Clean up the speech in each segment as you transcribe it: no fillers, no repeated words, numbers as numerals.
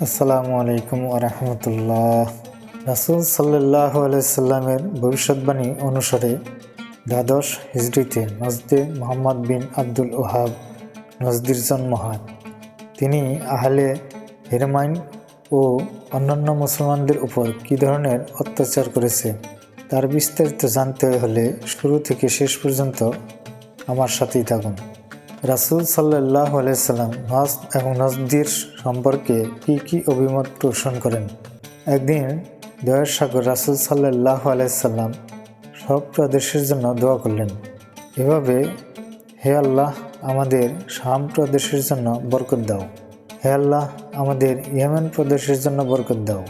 আসসালামু আলাইকুম ওরহমতুল্লাহ। রাসূল সাল্লাল্লাহু আলাইহি সাল্লামের ভবিষ্যৎবাণী অনুসারে দ্বাদশ হিজরিতে নজদে মুহাম্মদ বিন আব্দুল ওহাব নজদির জন্ম হয়। তিনি আহলে হিরমাইন ও অন্যান্য মুসলমানদের উপর কী ধরনের অত্যাচার করেছে তার বিস্তারিত জানতে হলে শুরু থেকে শেষ পর্যন্ত আমার সাথেই থাকুন। রাসূল সাল্লাল্লাহু আলাইহি সাল্লাম নজদ এবং নজদির সম্পর্কে কী অভিমত পোষণ করেন। একদিন দয়ার সাগর রাসূল সাল্লাল্লাহু আলাইহি সাল্লাম সব প্রদেশের জন্য দোয়া করলেন এভাবে: হে আল্লাহ, আমাদের শাম প্রদেশের জন্য বরকত দাও। হে আল্লাহ, আমাদের ইয়েমেন প্রদেশের জন্য বরকত দাও।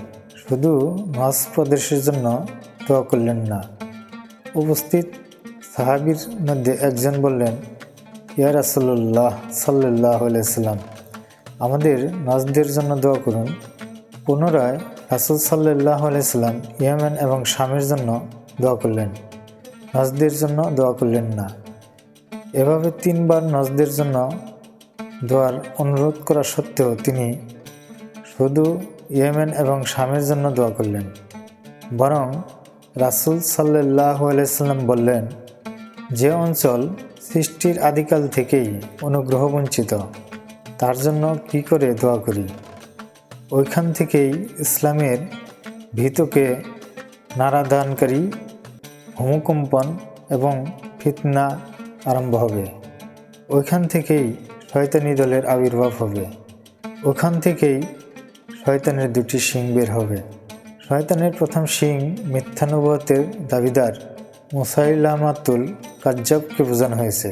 শুধু নজদ প্রদেশের জন্য দোয়া করলেন না। উপস্থিত সাহাবীর মধ্যে একজন বললেন, ইয়া রাসূলুল্লাহ সাল্লাল্লাহু আলাইহি সাল্লাম, আমাদের নজদের জন্য দোয়া করুন। পুনরায় রাসূল সাল্লাল্লাহু আলাইহি সাল্লাম ইয়েমেন এবং শামের জন্য দোয়া করলেন, নজদের জন্য দোয়া করলেন না। এভাবে তিনবার নজদের জন্য দোয়ার অনুরোধ করা সত্ত্বেও তিনি শুধু ইয়েমেন এবং শামের জন্য দোয়া করলেন। বরং রাসূল সাল্লাল্লাহু আলাইহি সাল্লাম বললেন, যে অঞ্চল সৃষ্টির আদিকাল থেকেই অনুগ্রহ বঞ্চিত তার জন্য কি করে দোয়া করি। ওইখান থেকেই ইসলামের ভীতকে নাড়াদানকারী ভূমিকম্পন এবং ফিতনা আরম্ভ হবে। ওইখান থেকেই শয়তানি দলের আবির্ভাব হবে। ওখান থেকেই শয়তানের দুটি শিং বের হবে। শয়তানের প্রথম শিং মিথ্যানুবুওয়াতের দাবিদার মুসাইলামাতুল কাজ্জাবকে বোঝানো হয়েছে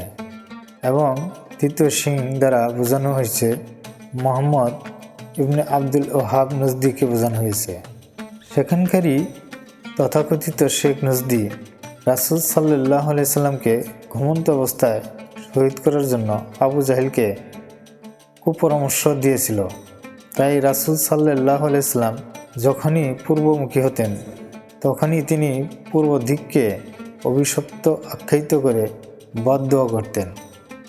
এবং তৃতীয় শিং দ্বারা বোঝানো হয়েছে মুহাম্মদ ইবনে আব্দুল ওহাব নজদিকে বোঝানো হয়েছে। সেখানকারই তথাকথিত শেখ নজদি রাসূল সাল্লাল্লাহু আলাইহি সাল্লামকে ঘুমন্ত অবস্থায় শহীদ করার জন্য আবু জাহেলকে কুপরামর্শ দিয়েছিল। তাই রাসূল সাল্লাল্লাহু আলাইহি সাল্লাম যখনই পূর্বমুখী হতেন তখনই তিনি পূর্ব দিককে অভিশপ্ত আখ্যায়িত করে বদদোয়া করতেন।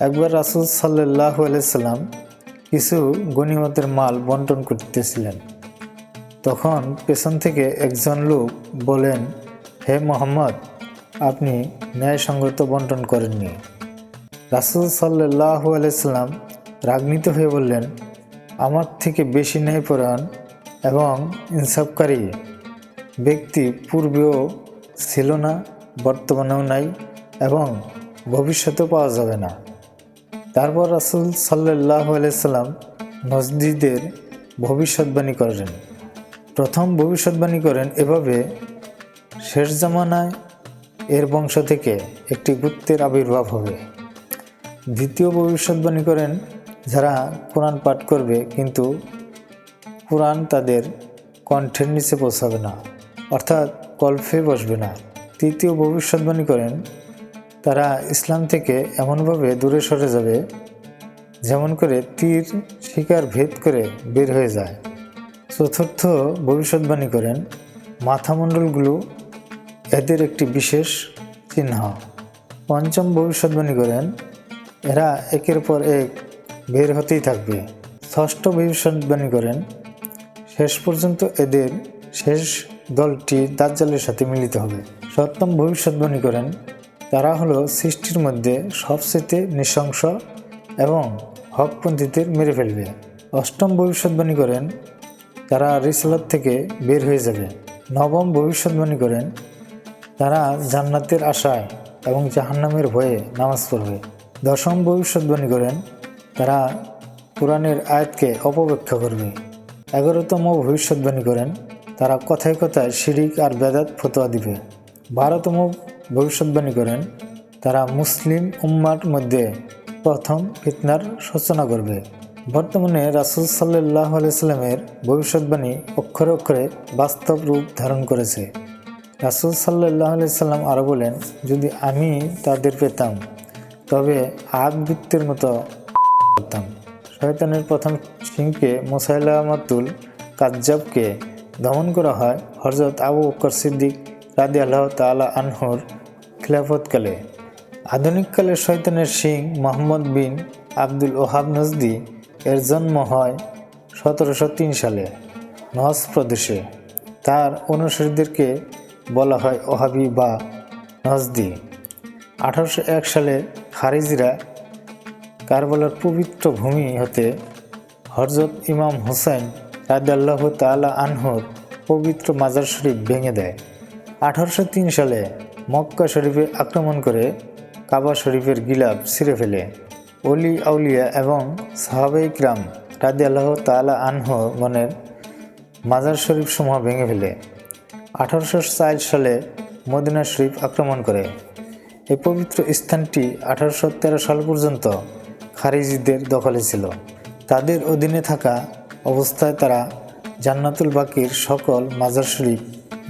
একবার রাসূল সাল্লাল্লাহু আলাইহি সাল্লাম কিছু গনিমতের মাল বন্টন করতেছিলেন। তখন পেছন থেকে একজন লোক বলেন, হে মুহাম্মদ, আপনি ন্যায়সঙ্গত বন্টন করেননি। রাসূল সাল্লাল্লাহু আলাইহি সাল্লাম রাগান্বিত হয়ে বললেন, আমার থেকে বেশি ন্যায়পরায়ণ এবং ইনসাফকারী ব্যক্তি পূর্বেও ছিল না, বর্তমানেও নাই এবং ভবিষ্যতেও পাওয়া যাবে না। তারপর রাসূল সাল্লাল্লাহু আলাইহি সাল্লাম নজদীদের ভবিষ্যৎবাণী করেন। প্রথম ভবিষ্যৎবাণী করেন এভাবে: শেষ জামানায় এর বংশ থেকে একটি গোত্রের আবির্ভাব হবে। দ্বিতীয় ভবিষ্যৎবাণী করেন, যারা কোরআন পাঠ করবে কিন্তু কোরআন তাদের কণ্ঠের নিচে পৌঁছাবে না, অর্থাৎ কল্পে বসবে না। তৃতীয় ভবিষ্যৎবাণী করেন, তারা ইসলাম থেকে এমনভাবে দূরে সরে যাবে যেমন করে তীর শিকার ভেদ করে বের হয়ে যায়। চতুর্থ ভবিষ্যৎবাণী করেন, মাথামণ্ডলগুলো এদের একটি বিশেষ চিহ্ন। পঞ্চম ভবিষ্যৎবাণী করেন, এরা একের পর এক বের হতেই থাকবে। ষষ্ঠ ভবিষ্যৎবাণী করেন, শেষ পর্যন্ত এদের শেষ দলটি দাজ্জালের সাথে মিলিত হবে। সপ্তম ভবিষ্যৎবাণী করেন, তারা হলো সৃষ্টির মধ্যে সবচেয়ে নৃশংস এবং হকপন্থীদের মেরে ফেলবে। অষ্টম ভবিষ্যৎবাণী করেন, তারা রিসালাত থেকে বের হয়ে যাবে। নবম ভবিষ্যৎবাণী করেন, তারা জান্নাতের আশায় এবং জাহান্নামের ভয়ে নামাজ পড়বে। দশম ভবিষ্যৎবাণী করেন, তারা কোরআনের আয়াতকে অপব্যাখ্যা করবে। 11তম ভবিষ্যৎবাণী করেন, তারা কথায় কথায় শিরিক আর বেদাত ফতোয়া দিবে। 12তম ভবিষ্যৎবাণী করেন, তারা মুসলিম উম্মার মধ্যে প্রথম ফিতনার সূচনা করবে। বর্তমানে রাসূল সাল্লাল্লাহু আলাইহি সাল্লামের ভবিষ্যৎবাণী অক্ষরে অক্ষরে বাস্তব রূপ ধারণ করেছে। রাসূল সাল্লাল্লাহু আলাইহি সাল্লাম আরও বলেন, যদি আমি তাদের পেতাম তবে আদ বৃত্তের মতো করতাম। শয়তানের প্রথম সিংকে মুসাইলামাতুল কাজ্জাবকে দমন করা হয় হযরত আবু বকর সিদ্দিক রাদিয়াল্লাহু তাআলা আনহুর খিলাফতকালে। আধুনিককালের শয়তানের সিং মুহাম্মদ বিন আব্দুল ওহাব নজদি এর জন্ম হয় 1703 সালে নজ প্রদেশে। তার অনুসারীদেরকে বলা হয় ওহাবি বা নজদি। 1801 সালে খারিজিরা কারবালার পবিত্র ভূমি হতে হযরত ইমাম হুসাইন রাদিয়াল্লাহু তাআলা আনহুর পবিত্র মাজার শরীফ ভেঙে দেয়। 1803 সালে মক্কা শরীফে আক্রমণ করে কাবা শরীফের গিলাফ ছিঁড়ে ফেলে অলি আউলিয়া এবং সাহাবায়ে কিরাম রাদিয়াল্লাহু তাআলা আনহুগণের মাজার শরীফ সমূহ ভেঙে ফেলে। 1804 সালে মদিনা শরীফ আক্রমণ করে। এই পবিত্র স্থানটি 1813 সাল পর্যন্ত খারিজিদের দখলে ছিল। তাদের অধীনে থাকা অবস্থায় তারা জান্নাতুল বাকির সকল মাজার শরীফ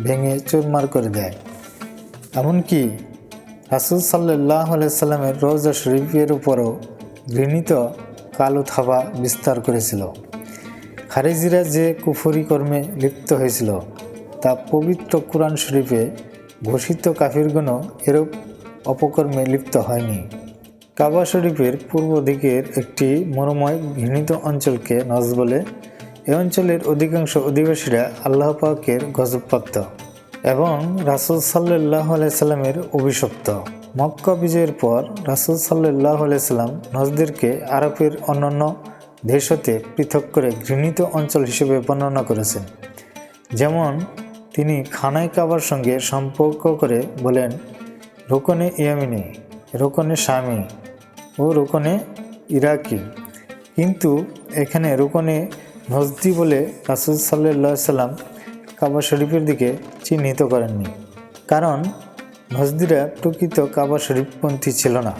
ভেঙে চুরমার করে দেয়। এমনকি রাসূল সাল্লাল্লাহু আলাইহি সাল্লামের রওজা শরীফের উপরও ঘৃণিত কালো থাবা বিস্তার করেছিল। খারিজিরা যে কুফরি কর্মে লিপ্ত হয়েছিল তা পবিত্র কুরআন শরীফে ঘোষিত কাফিরগণও এরূপ অপকর্মে লিপ্ত হয়নি। কাবা শরীফের পূর্ব দিকের একটি মরুময় ঘৃণিত অঞ্চলকে নজ বলে। এ অঞ্চলের অধিকাংশ অধিবাসীরা আল্লাহ পাকের গজবপ্রাপ্ত এবং রাসূল সাল্লাল্লাহু আলাইহি সাল্লামের অভিশপ্ত। মক্কা বিজয়ের পর রাসূল সাল্লাল্লাহু আলাইহি সাল্লাম নজদেরকে আরবের অন্যান্য দেশ হতে পৃথক করে ঘৃণিত অঞ্চল হিসেবে বর্ণনা করেছেন। যেমন তিনি খানায় কাবার সঙ্গে সম্পর্ক করে বলেন রুকনে ইয়ামিনি, রুকনে শামি ও রুকনে ইরাকি। কিন্তু এখানে রুকনে নজদি বলে রাসূল সাল্লাল্লাহু আলাইহি সাল্লাম কাবা শরীফের দিকে চিহ্নিত করেননি, কারণ নজদিরা প্রকৃত কাবা শরীফপন্থী ছিল না।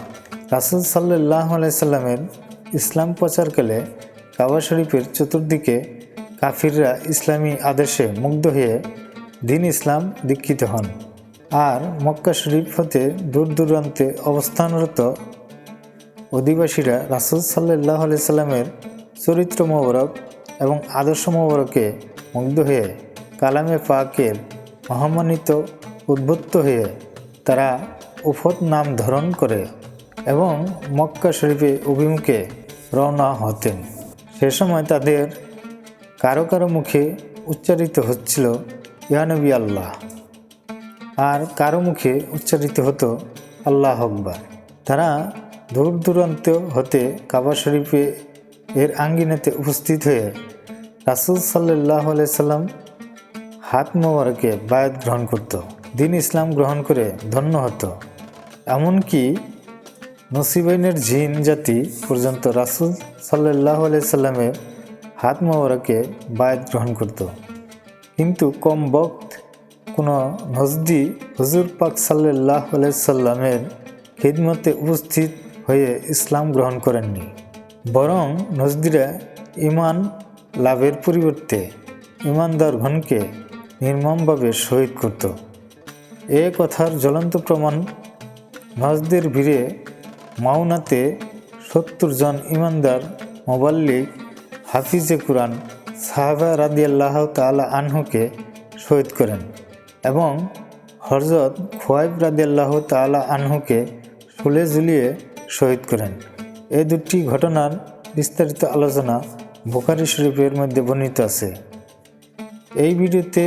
রাসূল সাল্লাল্লাহু আলাইহি সাল্লামের ইসলাম প্রচারকালে কাবা শরীফের চতুর্দিকে কাফিররা ইসলামী আদেশে মুগ্ধ হয়ে দ্বীন ইসলাম দীক্ষিত হন। আর মক্কা শরীফ হতে দূর দূরান্তে অবস্থানরত অধিবাসীরা রাসূল সাল্লাল্লাহু আলাইহি সাল্লামের চরিত্র মোবারক এবং আদর্শ মোবারকে মুগ্ধ হয়ে কালামে পাকের মহামান্বিত উদ্বুদ্ধ হয়ে তারা উফদ নাম ধারণ করে এবং মক্কা শরীফে অভিমুখে রওনা হতেন। সে সময় তাদের কারো কারো মুখে উচ্চারিত হচ্ছিল ইয়া নবী আল্লাহ, আর কারো মুখে উচ্চারিত হতো আল্লাহু আকবার। তারা দূর দূরান্ত হতে কাবা শরীফে এর আঙ্গিনাতে উপস্থিত হয়ে রাসূল সাল্লাল্লাহু আলাইহি সাল্লাম হাত মোবারকে বায়াত গ্রহণ করত, দ্বীন ইসলাম গ্রহণ করে ধন্য হতো। এমনকি নসিবাইনের জিন জাতি পর্যন্ত রাসূল সাল্লাল্লাহু আলাইহি সাল্লামের হাত মোবারকে বায়াত গ্রহণ করত। কিন্তু কম বক্ত কোনো নজদি হুজুর পাক সাল্লাল্লাহু আলাইহি সাল্লামের খিদমতে উপস্থিত হয়ে ইসলাম গ্রহণ করেননি, বরং নজদিরা ঈমান লাভের পরিবর্তে ঈমানদারগণকে নির্মমভাবে শহীদ করত। এ কথার জ্বলন্ত প্রমাণ নজদের ভিড়ে মাউনাতে 70 জন ঈমানদার মুবাল্লিগ হাফিজে কুরআন সাহাবা রাদিয়াল্লাহু তাআলা আনহুকে শহীদ করেন এবং হযরত খুয়াইব রাদিয়াল্লাহু তাআলা আনহুকে শুলে ঝুলিয়ে শহীদ করেন। এই দুটি ঘটনার বিস্তারিত আলোচনা বুখারী শরীফের মধ্যে বর্ণিত আছে। এই ভিডিওতে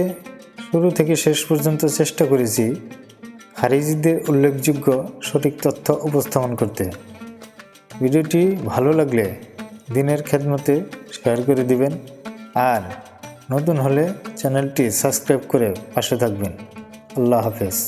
শুরু থেকে শেষ পর্যন্ত চেষ্টা করেছি খারিজিদের উল্লেখযোগ্য সঠিক তথ্য উপস্থাপন করতে। ভিডিওটি ভালো লাগলে দ্বীনের খেদমতে শেয়ার করে দিবেন, আর নতুন হলে চ্যানেলটি সাবস্ক্রাইব করে পাশে থাকবেন। আল্লাহ হাফেজ।